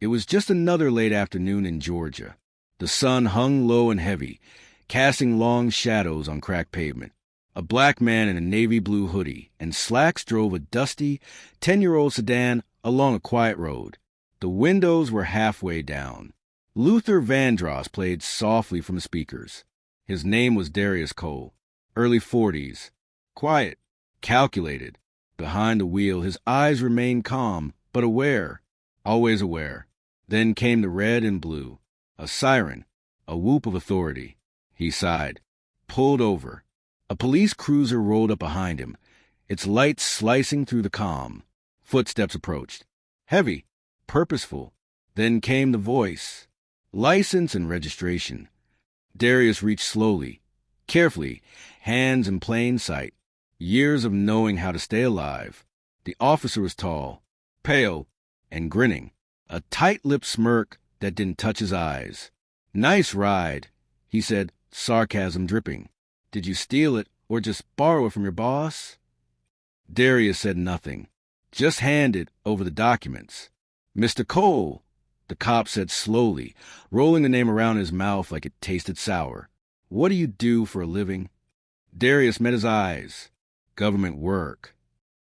It was just another late afternoon in Georgia. The sun hung low and heavy, casting long shadows on cracked pavement. A black man in a navy blue hoodie and slacks drove a dusty 10-year-old sedan along a quiet road. The windows were halfway down. Luther Vandross played softly from the speakers. His name was Darius Cole, early 40s. Quiet, calculated. Behind the wheel, his eyes remained calm, but aware, always aware. Then came the red and blue, a siren, a whoop of authority. He sighed, pulled over. A police cruiser rolled up behind him, its lights slicing through the calm. Footsteps approached. Heavy, purposeful. Then came the voice. License and registration. Darius reached slowly, carefully, hands in plain sight. Years of knowing how to stay alive. The officer was tall, pale, and grinning. A tight-lipped smirk that didn't touch his eyes. Nice ride, he said, sarcasm dripping. Did you steal it or just borrow it from your boss? Darius said nothing, just handed over the documents. Mr. Cole, the cop said slowly, rolling the name around his mouth like it tasted sour. What do you do for a living? Darius met his eyes. Government work.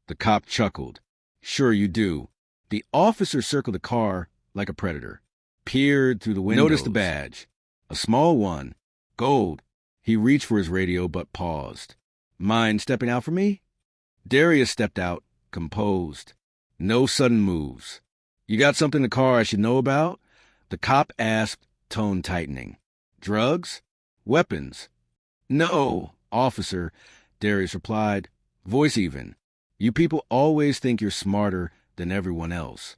The cop chuckled. Sure you do. The officer circled the car like a predator, peered through the windows. Noticed the badge. A small one. Gold. He reached for his radio but paused. Mind stepping out for me? Darius stepped out, composed. No sudden moves. You got something in the car I should know about? The cop asked, tone tightening. Drugs? Weapons? No, officer, Darius replied, voice even. You people always think you're smarter than everyone else.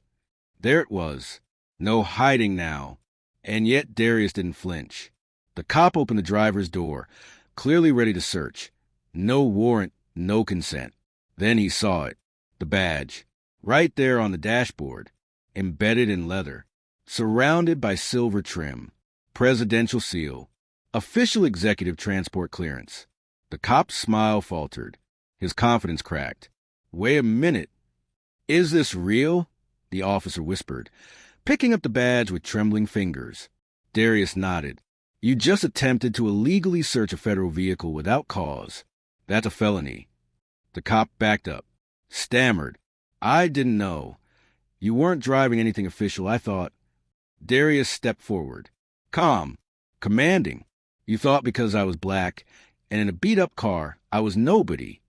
There it was. No hiding now. And yet Darius didn't flinch. The cop opened the driver's door, clearly ready to search. No warrant, no consent. Then he saw it. The badge. Right there on the dashboard. Embedded in leather. Surrounded by silver trim. Presidential seal. Official executive transport clearance. The cop's smile faltered. His confidence cracked. Wait a minute. Is this real? The officer whispered, picking up the badge with trembling fingers. Darius nodded. You just attempted to illegally search a federal vehicle without cause. That's a felony. The cop backed up, stammered. I didn't know. You weren't driving anything official, I thought. Darius stepped forward. Calm, commanding. You thought because I was black and in a beat-up car, I was nobody.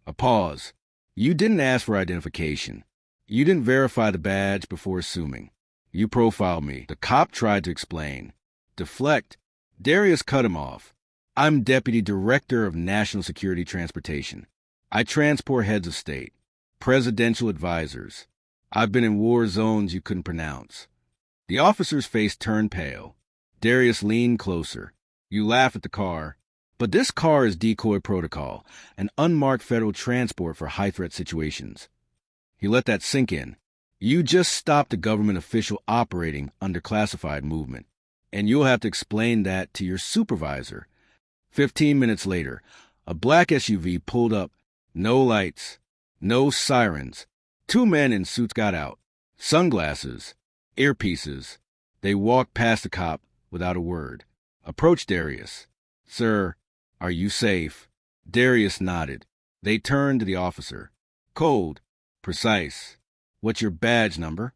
A pause. You didn't ask for identification. You didn't verify the badge before assuming. You profiled me. The cop tried to explain. Deflect. Darius cut him off. I'm Deputy Director of National Security Transportation. I transport heads of state, presidential advisors. I've been in war zones you couldn't pronounce. The officer's face turned pale. Darius leaned closer. You laugh at the car. But this car is decoy protocol, an unmarked federal transport for high-threat situations. He let that sink in. You just stopped a government official operating under classified movement, and you'll have to explain that to your supervisor. 15 minutes later, a black SUV pulled up. No lights, no sirens. Two men in suits got out. Sunglasses, earpieces. They walked past the cop without a word. Approached Darius. Sir, are you safe? Darius nodded. They turned to the officer. Cold, precise. What's your badge number?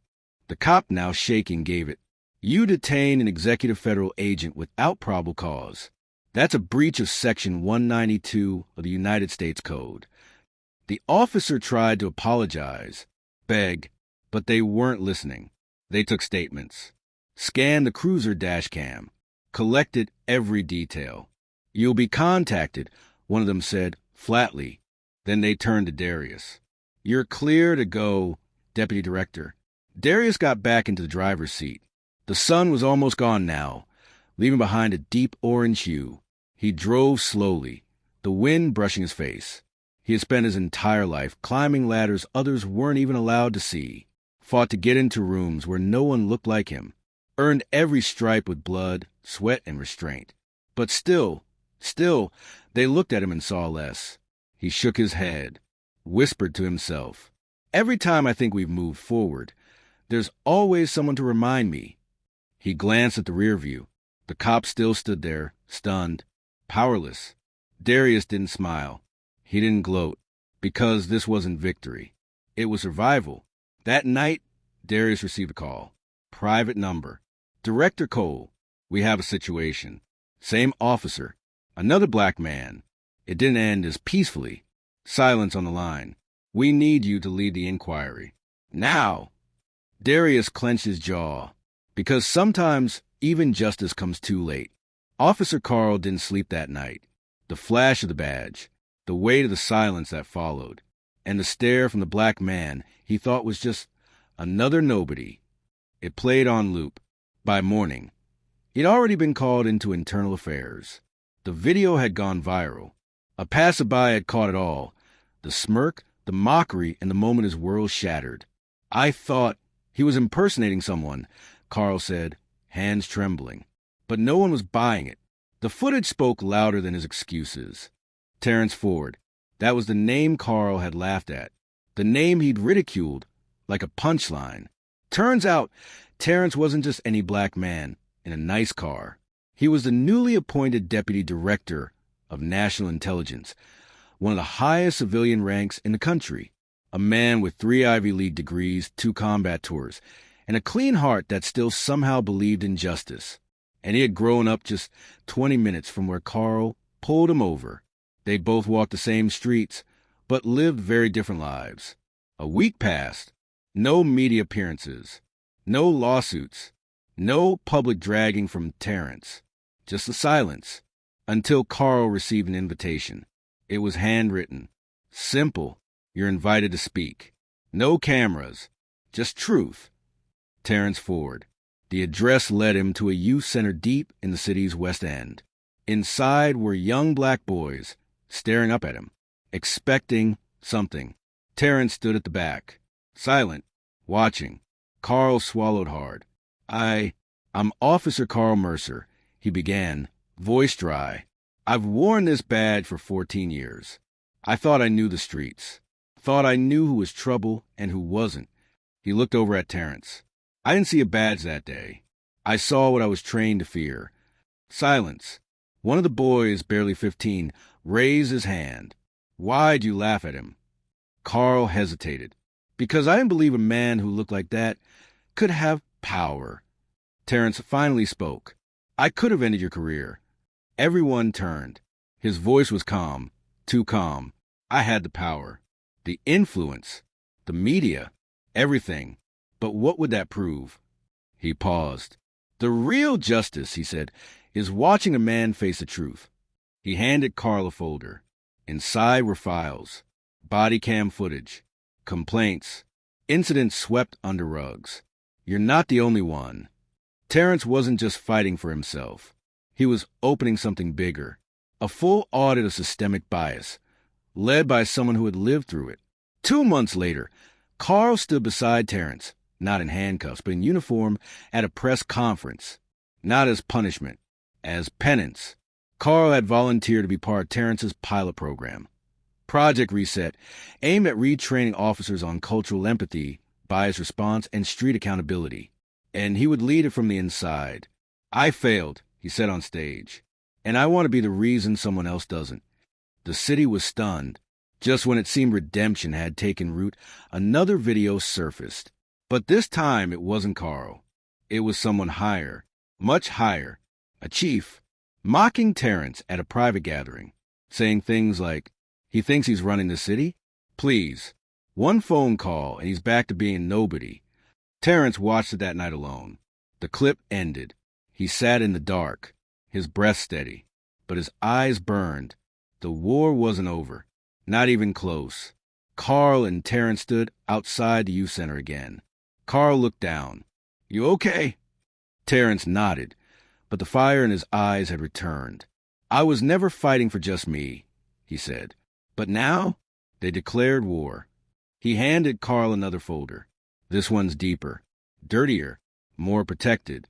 The cop, now shaking, gave it. You detain an executive federal agent without probable cause. That's a breach of Section 192 of the United States Code. The officer tried to apologize, beg, but they weren't listening. They took statements, scanned the cruiser dash cam, collected every detail. You'll be contacted, one of them said, flatly. Then they turned to Darius. You're clear to go, Deputy Director. Darius got back into the driver's seat. The sun was almost gone now, leaving behind a deep orange hue. He drove slowly, the wind brushing his face. He had spent his entire life climbing ladders others weren't even allowed to see, fought to get into rooms where no one looked like him, earned every stripe with blood, sweat, and restraint. But still, they looked at him and saw less. He shook his head, whispered to himself. Every time I think we've moved forward, There's always someone to remind me. He glanced at the rear view. The cop still stood there, stunned, powerless. Darius didn't smile. He didn't gloat, because this wasn't victory. It was survival. That night, Darius received a call. Private number. Director Cole, we have a situation. Same officer. Another black man. It didn't end as peacefully. Silence on the line. We need you to lead the inquiry. Now! Darius clenched his jaw, because sometimes even justice comes too late. Officer Carl didn't sleep that night. The flash of the badge, the weight of the silence that followed, and the stare from the black man he thought was just another nobody. It played on loop. By morning, he'd already been called into internal affairs. The video had gone viral. A passerby had caught it all. The smirk, the mockery, and the moment his world shattered. I thought he was impersonating someone, Carl said, hands trembling. But no one was buying it. The footage spoke louder than his excuses. Terrence Ford. That was the name Carl had laughed at. The name he'd ridiculed, like a punchline. Turns out, Terrence wasn't just any black man in a nice car. He was the newly appointed Deputy Director of National Intelligence, one of the highest civilian ranks in the country. A man with 3 Ivy League degrees, 2 combat tours, and a clean heart that still somehow believed in justice. And he had grown up just 20 minutes from where Carl pulled him over. They'd both walked the same streets, but lived very different lives. A week passed. No media appearances. No lawsuits. No public dragging from Terrence. Just the silence. Until Carl received an invitation. It was handwritten. Simple. You're invited to speak. No cameras. Just truth. Terrence Ford. The address led him to a youth center deep in the city's West End. Inside were young black boys, staring up at him, expecting something. Terrence stood at the back, silent, watching. Carl swallowed hard. I'm Officer Carl Mercer, he began, voice dry. I've worn this badge for 14 years. I thought I knew the streets. Thought I knew who was trouble and who wasn't. He looked over at Terrence. I didn't see a badge that day. I saw what I was trained to fear. Silence. One of the boys, barely 15, raised his hand. Why'd you laugh at him? Carl hesitated. Because I didn't believe a man who looked like that could have power. Terrence finally spoke. I could have ended your career. Everyone turned. His voice was calm, too calm. I had the power, the influence, the media, everything. But what would that prove? He paused. The real justice, he said, is watching a man face the truth. He handed Carl a folder. Inside were files, body cam footage, complaints, incidents swept under rugs. You're not the only one. Terrence wasn't just fighting for himself. He was opening something bigger, a full audit of systemic bias, led by someone who had lived through it. 2 months later, Carl stood beside Terrence, not in handcuffs, but in uniform, at a press conference. Not as punishment, as penance. Carl had volunteered to be part of Terrence's pilot program. Project Reset, aimed at retraining officers on cultural empathy, bias response, and street accountability. And he would lead it from the inside. I failed, he said on stage. And I want to be the reason someone else doesn't. The city was stunned. Just when it seemed redemption had taken root, another video surfaced. But this time it wasn't Carl. It was someone higher, much higher, a chief, mocking Terrence at a private gathering, saying things like, he thinks he's running the city? Please. One phone call and he's back to being nobody. Terrence watched it that night alone. The clip ended. He sat in the dark, his breath steady, but his eyes burned. The war wasn't over, not even close. Carl and Terrence stood outside the youth center again. Carl looked down. You okay? Terrence nodded, but the fire in his eyes had returned. I was never fighting for just me, he said. But now, they declared war. He handed Carl another folder. This one's deeper, dirtier, more protected.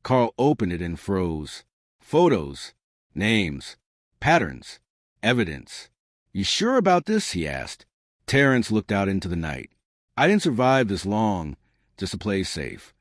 Carl opened it and froze. Photos, names, patterns, evidence. You sure about this? He asked. Terrence looked out into the night. I didn't survive this long. just to play safe.